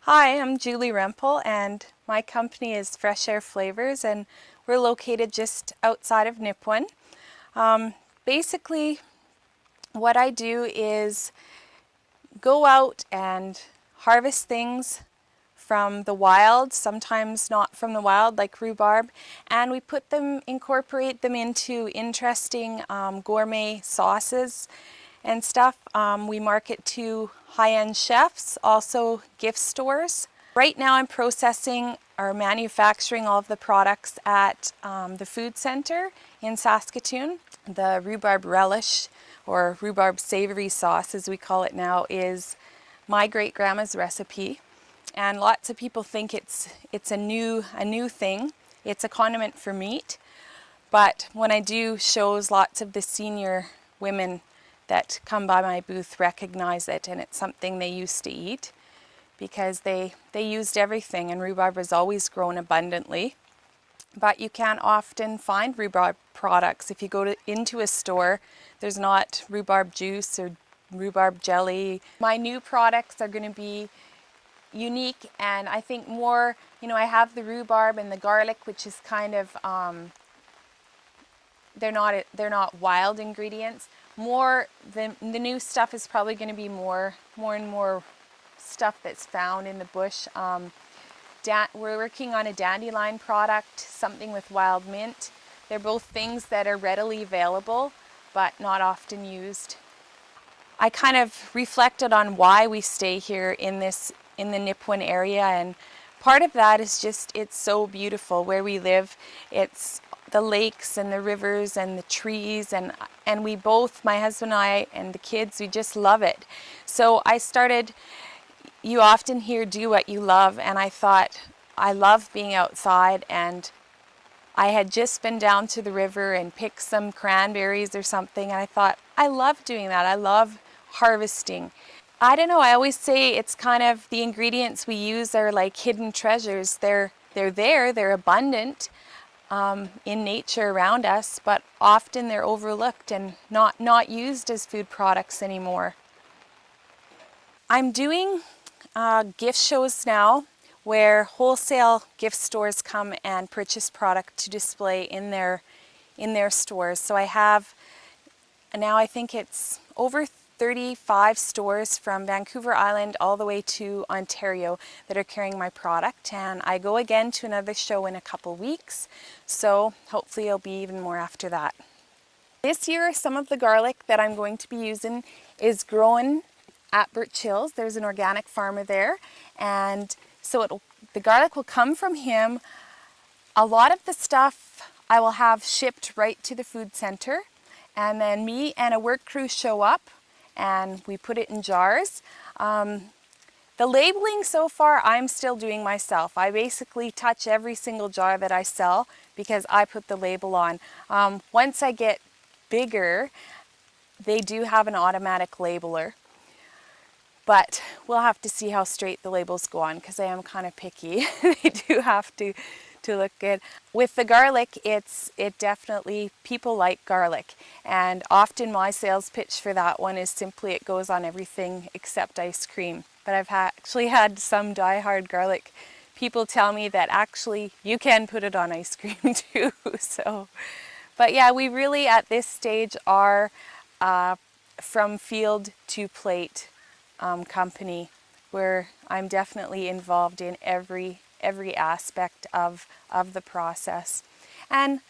Hi, I'm Julie Rempel and my company is Air Flavours and we're located just outside of Nipawin. Basically, what I do is go out and harvest things from the wild, sometimes not from the wild like rhubarb, and we incorporate them into interesting gourmet sauces and stuff. We market to high-end chefs, also gift stores. Right now I'm processing or manufacturing all of the products at the food center in Saskatchewan. The rhubarb relish, or rhubarb savory sauce as we call it now, is my great-grandma's recipe. And lots of people think it's a new thing. It's a condiment for meat. But when I do shows, lots of the senior women that come by my booth recognize it, and it's something they used to eat because they used everything, and rhubarb has always grown abundantly. But you can't often find rhubarb products. If you go into a store, there's not rhubarb juice or rhubarb jelly. My new products are going to be unique, and I think more, I have the rhubarb and the garlic, which is kind of they're not wild ingredients. The new stuff is probably going to be more and more stuff that's found in the bush. We're working on a dandelion product, something with wild mint. They're both things that are readily available but not often used. I kind of reflected on why we stay here in the Nipawin area, and part of that is just it's so beautiful where we live. It's the lakes and the rivers and the trees, and we both, my husband and I and the kids, we just love it. So I started, you often hear do what you love, and I thought I love being outside, and I had just been down to the river and picked some cranberries or something, and I thought I love doing that. I love harvesting. I don't know, I always say it's kind of the ingredients we use are like hidden treasures. They're there, they're abundant in nature around us, but often they're overlooked and not used as food products anymore. I'm doing gift shows now where wholesale gift stores come and purchase product to display in their stores. So I have now, I think it's over 35 stores from Vancouver Island all the way to Ontario that are carrying my product, and I go again to another show in a couple weeks, so hopefully it'll be even more after that. This year, some of the garlic that I'm going to be using is grown at Birch Hills. There's an organic farmer there, and so the garlic will come from him. A lot of the stuff I will have shipped right to the food center, and then me and a work crew show up and we put it in jars. The labeling so far I'm still doing myself. I basically touch every single jar that I sell because I put the label on. Once I get bigger, they do have an automatic labeler, but we'll have to see how straight the labels go on because I am kind of picky. They do have to look good. With the garlic, it definitely, people like garlic, and often my sales pitch for that one is simply it goes on everything except ice cream. But I've actually had some die-hard garlic people tell me that actually you can put it on ice cream too. So, but yeah, we really at this stage are from field to plate company, where I'm definitely involved in every aspect of the process, and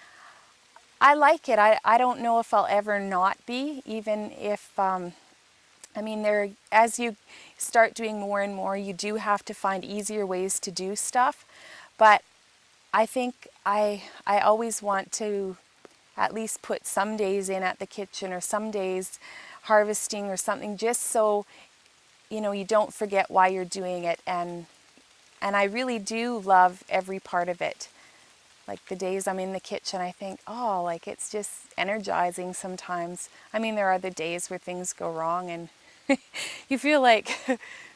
I like it. I don't know if I'll ever not be, even if I mean, as you start doing more and more, you do have to find easier ways to do stuff, but I think I always want to at least put some days in at the kitchen or some days harvesting or something, just so you don't forget why you're doing it. And I really do love every part of it. Like the days I'm in the kitchen, I think, oh, like it's just energizing sometimes. I mean, there are the days where things go wrong and you feel like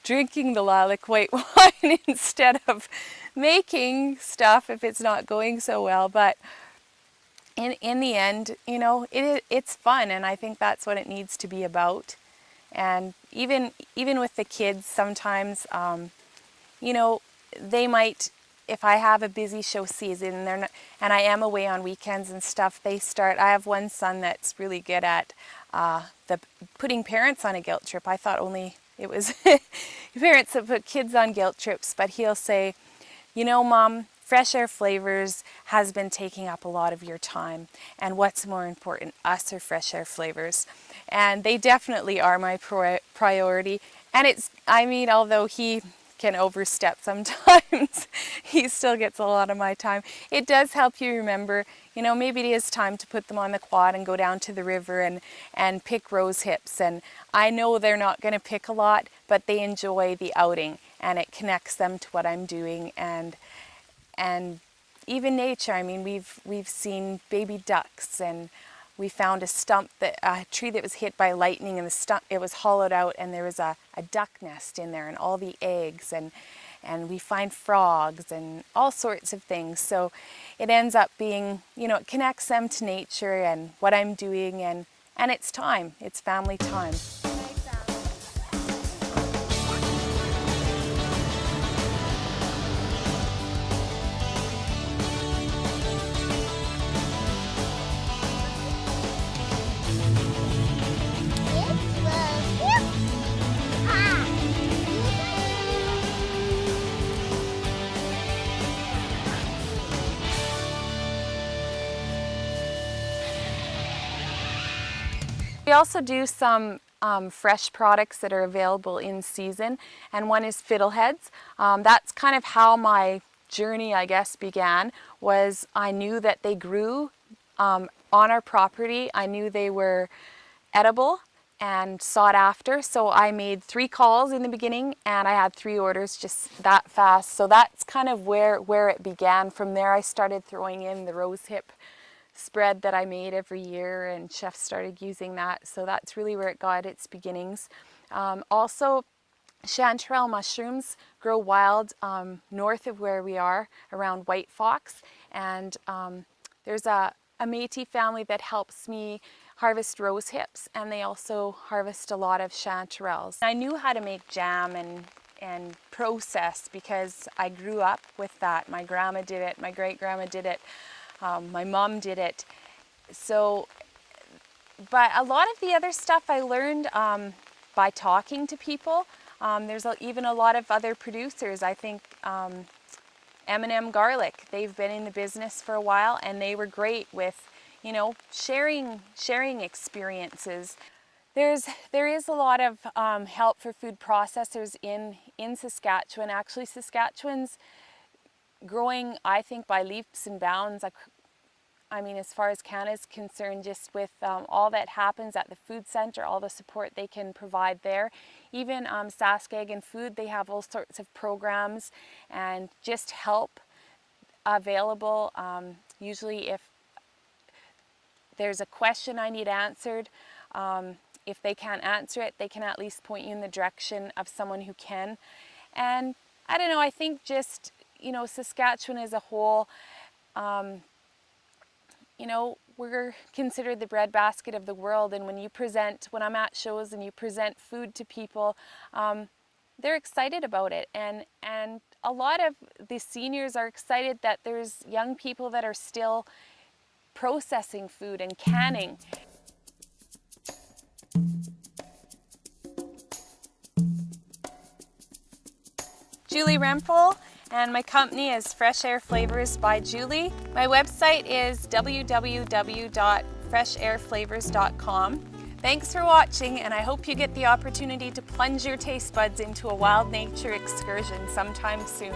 drinking the lilac white wine instead of making stuff if it's not going so well. But in the end, it's fun, and I think that's what it needs to be about. And even with the kids, sometimes you know, they might, if I have a busy show season and I am away on weekends and stuff, I have one son that's really good at putting parents on a guilt trip. I thought only it was parents that put kids on guilt trips, but he'll say, you know, Mom, Fresh Air Flavours has been taking up a lot of your time, and what's more important, us or Fresh Air Flavours? And they definitely are my priority. And although he can overstep sometimes, he still gets a lot of my time. It does help you remember, you know, maybe it is time to put them on the quad and go down to the river and pick rose hips. And I know they're not going to pick a lot, but they enjoy the outing, and it connects them to what I'm doing. And even nature, I mean, we've seen baby ducks, and we found a tree that was hit by lightning, and it was hollowed out, and there was a duck nest in there and all the eggs, and we find frogs and all sorts of things. So it ends up being, you know, it connects them to nature and what I'm doing, and it's time, it's family time. We also do some fresh products that are available in season, and one is Fiddleheads. That's kind of how my journey, I guess, began. Was I knew that they grew on our property. I knew they were edible and sought after, so I made 3 calls in the beginning, and I had 3 orders just that fast. So that's kind of where it began. From there I started throwing in the rose hip spread that I made every year, and chefs started using that. So that's really where it got its beginnings. Also, chanterelle mushrooms grow wild north of where we are, around White Fox, and there's a Métis family that helps me harvest rose hips, and they also harvest a lot of chanterelles. I knew how to make jam and process because I grew up with that. My grandma did it, my great-grandma did it, my mom did it. So, but a lot of the other stuff I learned by talking to people. There's even a lot of other producers. I think M&M Garlic, they've been in the business for a while, and they were great with, you know, sharing experiences. There is a lot of help for food processors in Saskatchewan. Actually, Saskatchewan's growing, I think, by leaps and bounds. I mean, as far as Canada's concerned, just with all that happens at the food centre, all the support they can provide there. Even Sask Ag and Food, they have all sorts of programs and just help available. Usually if there's a question I need answered, if they can't answer it, they can at least point you in the direction of someone who can. And I don't know, I think just, you know, Saskatchewan as a whole, you know, we're considered the breadbasket of the world, and when I'm at shows and you present food to people, they're excited about it, and a lot of the seniors are excited that there's young people that are still processing food and canning. Julie Rempel, and my company is Fresh Air Flavours by Julie. My website is www.freshairflavors.com. Thanks for watching, and I hope you get the opportunity to plunge your taste buds into a wild nature excursion sometime soon.